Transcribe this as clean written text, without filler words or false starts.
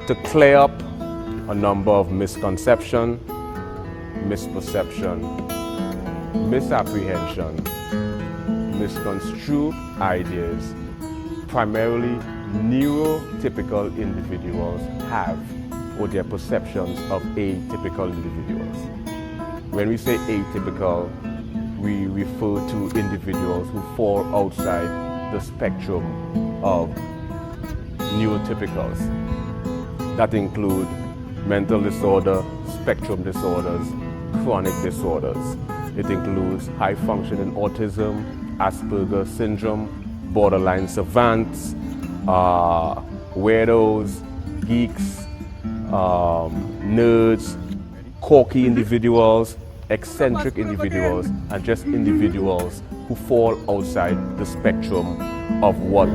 to clear up a number of misconception, misperception, misapprehension, misconstrued ideas primarily neurotypical individuals have or their perceptions of atypical individuals. When we say atypical, we refer to individuals who fall outside the spectrum of neurotypicals. That include mental disorder, spectrum disorders, chronic disorders. It includes high functioning autism, Asperger's syndrome, borderline savants, weirdos, geeks, nerds, quirky individuals, eccentric individuals, and just individuals who fall outside the spectrum of what